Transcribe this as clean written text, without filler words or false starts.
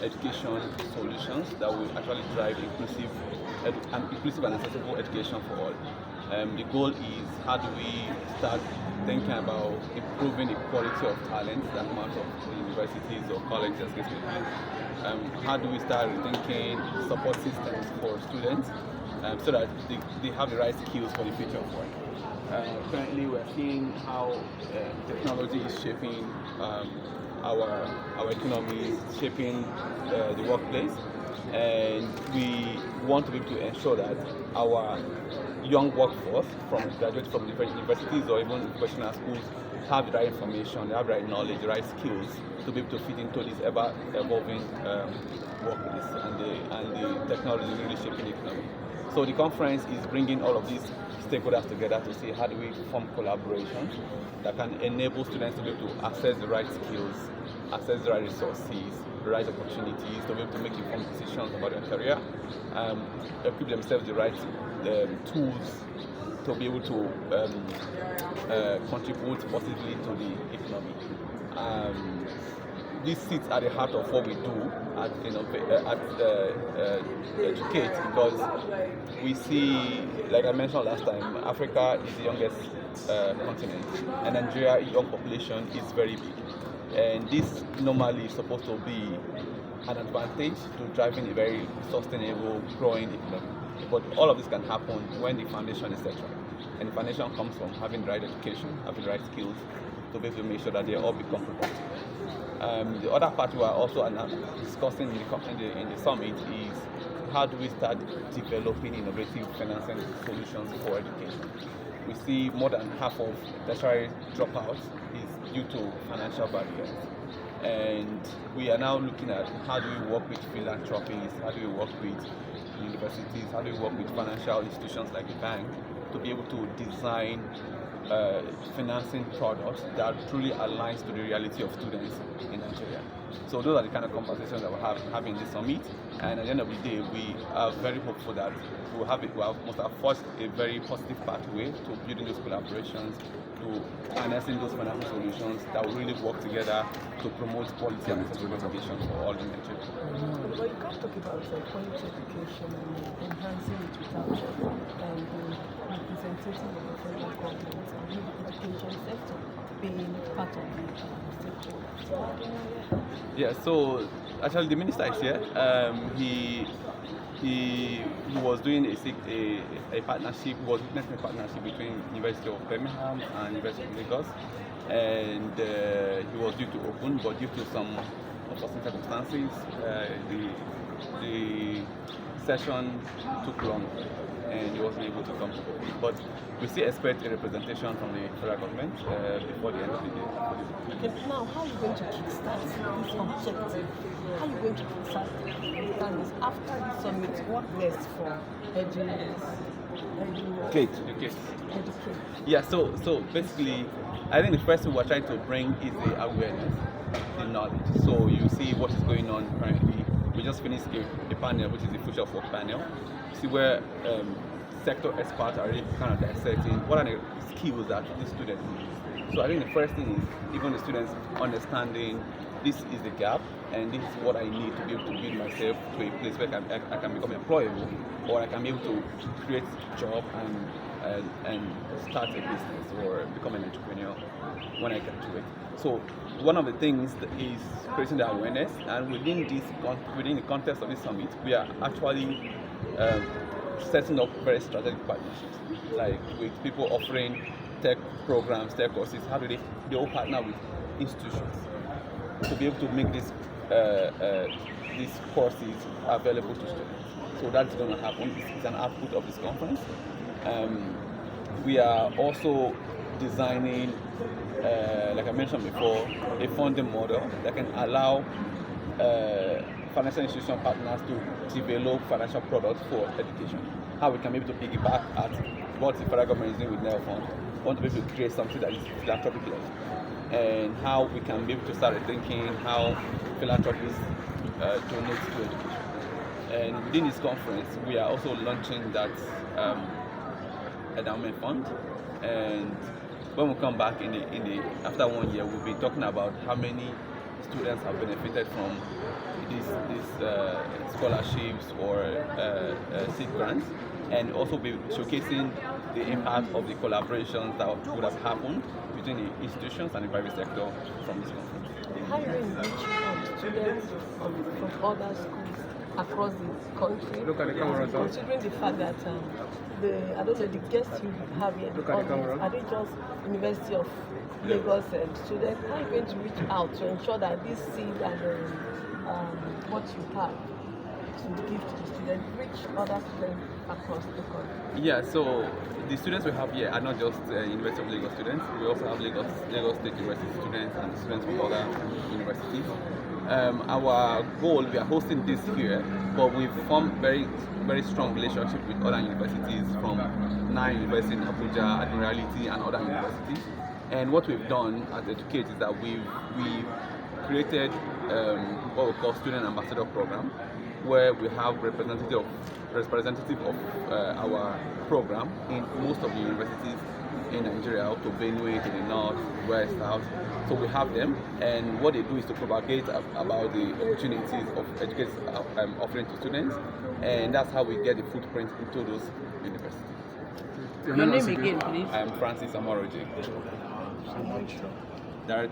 education solutions that will actually drive inclusive and accessible education for all. The goal is, how do we start thinking about improving the quality of talent that comes out of universities or colleges, case may be. How do we start rethinking support systems for students so that they have the right skills for the future of work. Currently, we're seeing how technology is shaping our economy, shaping the workplace, and we want to be able to ensure that our young workforce, from graduates from different universities or even professional schools, have the right information, they have the right knowledge, the right skills to be able to fit into this ever-evolving workplace, and the technology is really shaping the economy. So the conference is bringing all of these stakeholders together to see how do we form collaborations that can enable students to be able to access the right skills, access the right resources, the right opportunities, to be able to make informed decisions about their career, equip themselves the right tools to be able to contribute positively to the economy. This sits at the heart of what we do at Educate, because we see, like I mentioned last time, Africa is the youngest continent, and Nigeria young population is very big. And this normally is supposed to be an advantage to driving a very sustainable, growing economy. But all of this can happen when the foundation is set right. And the foundation comes from having the right education, having the right skills to be able to make sure that they all become productive. The other part we are also discussing in the summit is, how do we start developing innovative financing solutions for education. We see more than half of tertiary dropouts is due to financial barriers. And we are now looking at, how do we work with philanthropies, how do we work with universities, how do we work with financial institutions like the bank to be able to design financing products that truly aligns to the reality of students in Nigeria. So those are the kind of conversations that we're having this summit, and at the end of the day, we are very hopeful that we must have forged a very positive pathway to building those collaborations, to harnessing those financial solutions that will really work together to promote quality and accessible education for all in Nigeria. But you can't talk about quality education and enhancing it without the representation of the federal government and the education sector being part of the stakeholders. Yeah, so actually the minister is here. He was doing a partnership, was witnessing a partnership between University of Birmingham and University of Lagos, and he was due to open, but due to some unforeseen circumstances, the session took long and he wasn't able to come to open. But we still expect a representation from the federal government before the end of the day. Okay, now how are you going to kickstart this objective? How are you going to kickstart this? After the summit, what next for Educate. Yeah, so basically, I think the first thing we're trying to bring is the awareness, the knowledge. So you see what is going on currently. We just finished a panel, which is the Future of Work panel. See where sector experts are really kind of dissecting what are the skills that these students need. So I think the first thing is even the students understanding, this is the gap, and this is what I need to be able to build myself to a place where I can become employable, or I can be able to create a job and start a business or become an entrepreneur when I graduate. So one of the things that is creating the awareness, and within the context of this summit, we are actually setting up very strategic partnerships, like with people offering tech programs, tech courses. How do they all partner with institutions to be able to make these courses available to students. So that's going to happen. It's an output of this conference. We are also designing, like I mentioned before, a funding model that can allow financial institution partners to develop financial products for education. How we can be able to piggyback at what the federal government is doing with NEL Fund. We want to be able to create something that is philanthropic-led, and how we can be able to start thinking how philanthropists donate to education. And within this conference, we are also launching that endowment fund. And when we come back in the after 1 year, we'll be talking about how many students have benefited from these scholarships or seed grants, and also be showcasing the impact of the collaborations that would have happened between the institutions and the private sector from this conference. How do you reach students from other schools across the country? Look at the camera, sir. Considering the fact that I don't know, the guests you have here, Look at the camera. are they just University of Lagos students? How are you going to reach out to ensure that this seed and what you have to give to the students reach other students across the country? Yeah, so the students we have here are not just University of Lagos students. We also have Lagos State University students and students from other universities. Our goal, we are hosting this year, but we've formed very strong relationship with other universities from Nine University in Abuja, Admiralty, and other universities. And what we've done at Educate is that we've created what we call Student Ambassador Program, where we have representative of our program in most of the universities in Nigeria, up to Benue, to the north, west, south. So we have them, and what they do is to propagate about the opportunities of education offering to students, and that's how we get the footprint into those universities. Your name again, please. I am Francis Amoroji, Director